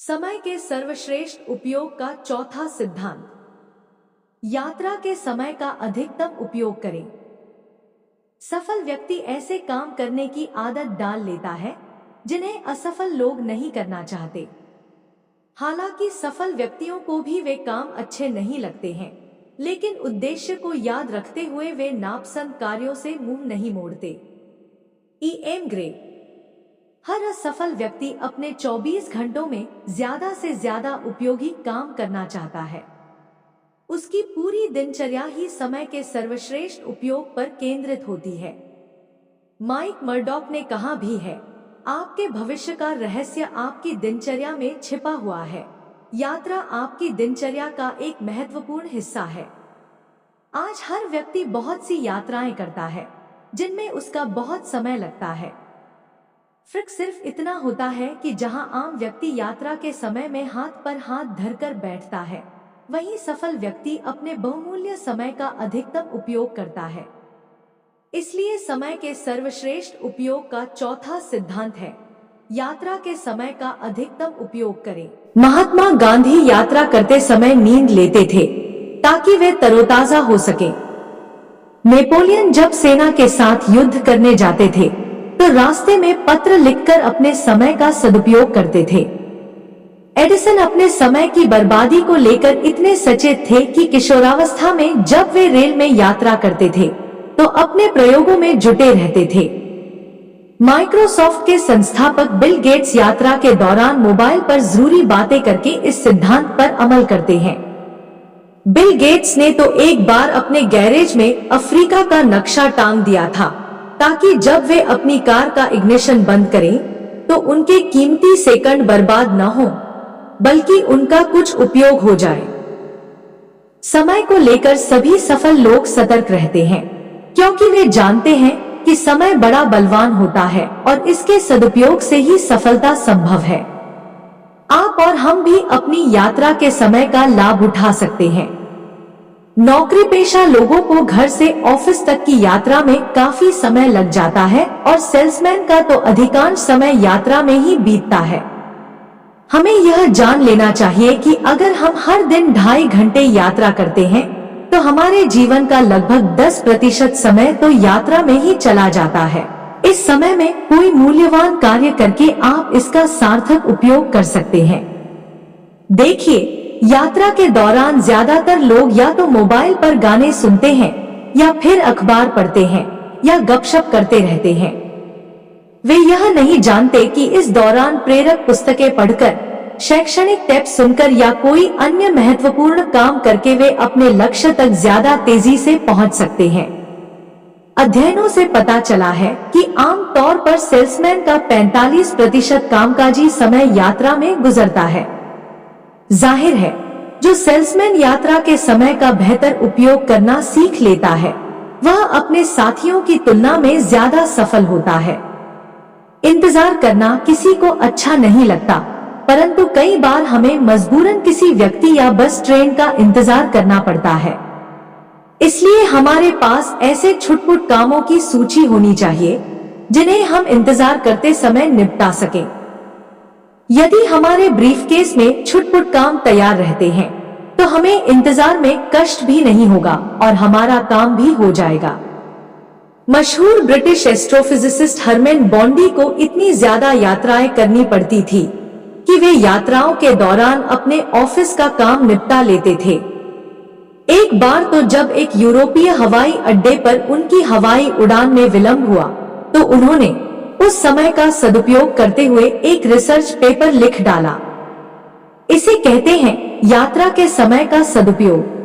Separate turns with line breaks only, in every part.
समय के सर्वश्रेष्ठ उपयोग का चौथा सिद्धांत। यात्रा के समय का अधिकतम उपयोग करें। सफल व्यक्ति ऐसे काम करने की आदत डाल लेता है जिन्हें असफल लोग नहीं करना चाहते। हालांकि सफल व्यक्तियों को भी वे काम अच्छे नहीं लगते हैं, लेकिन उद्देश्य को याद रखते हुए वे नापसंद कार्यों से मुंह नहीं मोड़ते। E.M. ग्रे। हर असफल व्यक्ति अपने 24 घंटों में ज्यादा से ज्यादा उपयोगी काम करना चाहता है। उसकी पूरी दिनचर्या ही समय के सर्वश्रेष्ठ उपयोग पर केंद्रित होती है। माइक मर्डॉक ने कहा भी है, आपके भविष्य का रहस्य आपकी दिनचर्या में छिपा हुआ है। यात्रा आपकी दिनचर्या का एक महत्वपूर्ण हिस्सा है। आज हर व्यक्ति बहुत सी यात्राएं करता है जिनमें उसका बहुत समय लगता है। फर्क सिर्फ इतना होता है कि जहां आम व्यक्ति यात्रा के समय में हाथ पर हाथ धरकर बैठता है, वहीं सफल व्यक्ति अपने बहुमूल्य समय का अधिकतम उपयोग करता है। इसलिए समय के सर्वश्रेष्ठ उपयोग का चौथा सिद्धांत है, यात्रा के समय का अधिकतम उपयोग करें। महात्मा गांधी यात्रा करते समय नींद लेते थे ताकि वे तरोताजा हो सके। नेपोलियन जब सेना के साथ युद्ध करने जाते थे तो रास्ते में पत्र लिखकर अपने समय का सदुपयोग करते थे। एडिसन अपने समय की बर्बादी को लेकर इतने सचेत थे कि किशोरावस्था में जब वे रेल में यात्रा करते थे तो अपने प्रयोगों में जुटे रहते थे। माइक्रोसॉफ्ट के संस्थापक बिल गेट्स यात्रा के दौरान मोबाइल पर जरूरी बातें करके इस सिद्धांत पर अमल करते हैं। बिल गेट्स ने तो एक बार अपने गैरेज में अफ्रीका का नक्शा टांग दिया था ताकि जब वे अपनी कार का इग्निशन बंद करें तो उनके कीमती सेकंड बर्बाद न हो, बल्कि उनका कुछ उपयोग हो जाए। समय को लेकर सभी सफल लोग सतर्क रहते हैं क्योंकि वे जानते हैं कि समय बड़ा बलवान होता है और इसके सदुपयोग से ही सफलता संभव है। आप और हम भी अपनी यात्रा के समय का लाभ उठा सकते हैं। नौकरी पेशा लोगों को घर से ऑफिस तक की यात्रा में काफी समय लग जाता है और सेल्समैन का तो अधिकांश समय यात्रा में ही बीतता है। हमें यह जान लेना चाहिए कि अगर हम हर दिन 2.5 घंटे यात्रा करते हैं तो हमारे जीवन का लगभग 10% समय तो यात्रा में ही चला जाता है। इस समय में कोई मूल्यवान कार्य करके आप इसका सार्थक उपयोग कर सकते हैं। देखिए, यात्रा के दौरान ज्यादातर लोग या तो मोबाइल पर गाने सुनते हैं या फिर अखबार पढ़ते हैं या गपशप करते रहते हैं। वे यह नहीं जानते कि इस दौरान प्रेरक पुस्तकें पढ़कर, शैक्षणिक टिप्स सुनकर या कोई अन्य महत्वपूर्ण काम करके वे अपने लक्ष्य तक ज्यादा तेजी से पहुंच सकते हैं। अध्ययनों से पता चला है कि आम तौर पर सेल्समैन का 45% कामकाजी समय यात्रा में गुजरता है। जाहिर है, जो सेल्समैन यात्रा के समय का बेहतर उपयोग करना सीख लेता है, वह अपने साथियों की तुलना में ज्यादा सफल होता है। इंतजार करना किसी को अच्छा नहीं लगता, परंतु कई बार हमें मजबूरन किसी व्यक्ति या बस ट्रेन का इंतजार करना पड़ता है। इसलिए हमारे पास ऐसे छुटपुट कामों की सूची होनी चाहिए जिन्हें हम इंतजार करते समय निपटा सकें। यदि हमारे ब्रीफकेस में छुटपुट काम तैयार रहते हैं तो हमें इंतजार में कष्ट भी नहीं होगा और हमारा काम भी हो जाएगा। मशहूर ब्रिटिश एस्ट्रोफिजिसिस्ट हरमैन बॉन्डी को इतनी ज्यादा यात्राएं करनी पड़ती थी कि वे यात्राओं के दौरान अपने ऑफिस का काम निपटा लेते थे। एक बार तो जब एक यूरोपीय हवाई अड्डे पर उनकी हवाई उड़ान में विलंब हुआ तो उन्होंने उस समय का सदुपयोग करते हुए एक रिसर्च पेपर लिख डाला। इसे कहते हैं यात्रा के समय का सदुपयोग।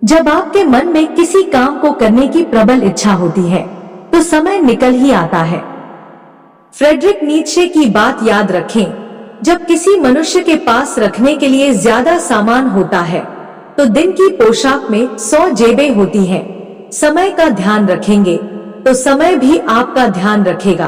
जब आपके मन में किसी काम को करने की प्रबल इच्छा होती है तो समय निकल ही आता है। फ्रेडरिक नीत्शे की बात याद रखें, जब किसी मनुष्य के पास रखने के लिए ज्यादा सामान होता है तो दिन की पोशाक में 100 जेबें होती हैं। समय का ध्यान रखेंगे तो समय भी आपका ध्यान रखेगा।